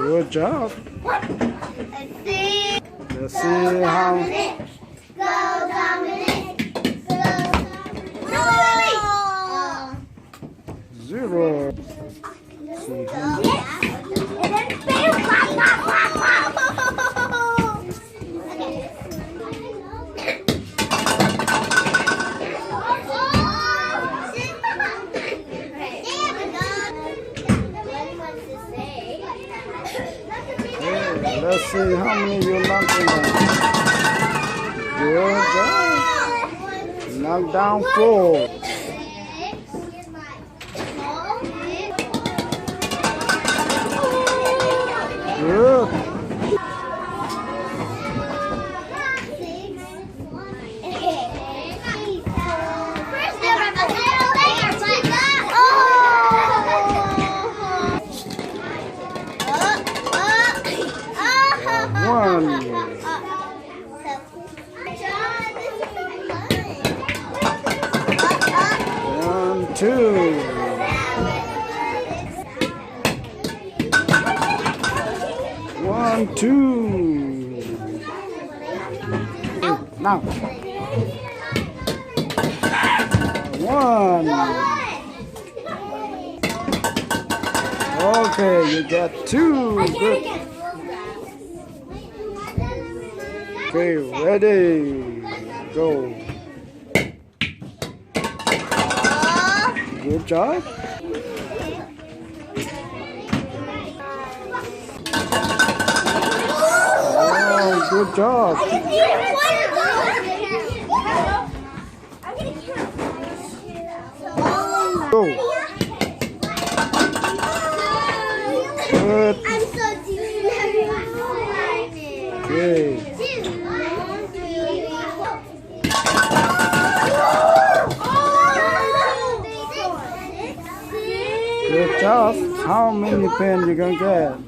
Good job. Let's see how. Go, Dominic. Go, Dominic. 0. See how. And then fail. Let's see how many you knocked down. Good job. Knock down 4. Good. One. 2. 1, 2. Now. 1. Okay, you got 2. Good. Okay, ready. Go. Good job. Oh, good job. Go. Good. I'm so deep. Okay. Good job. How many pens you gonna get?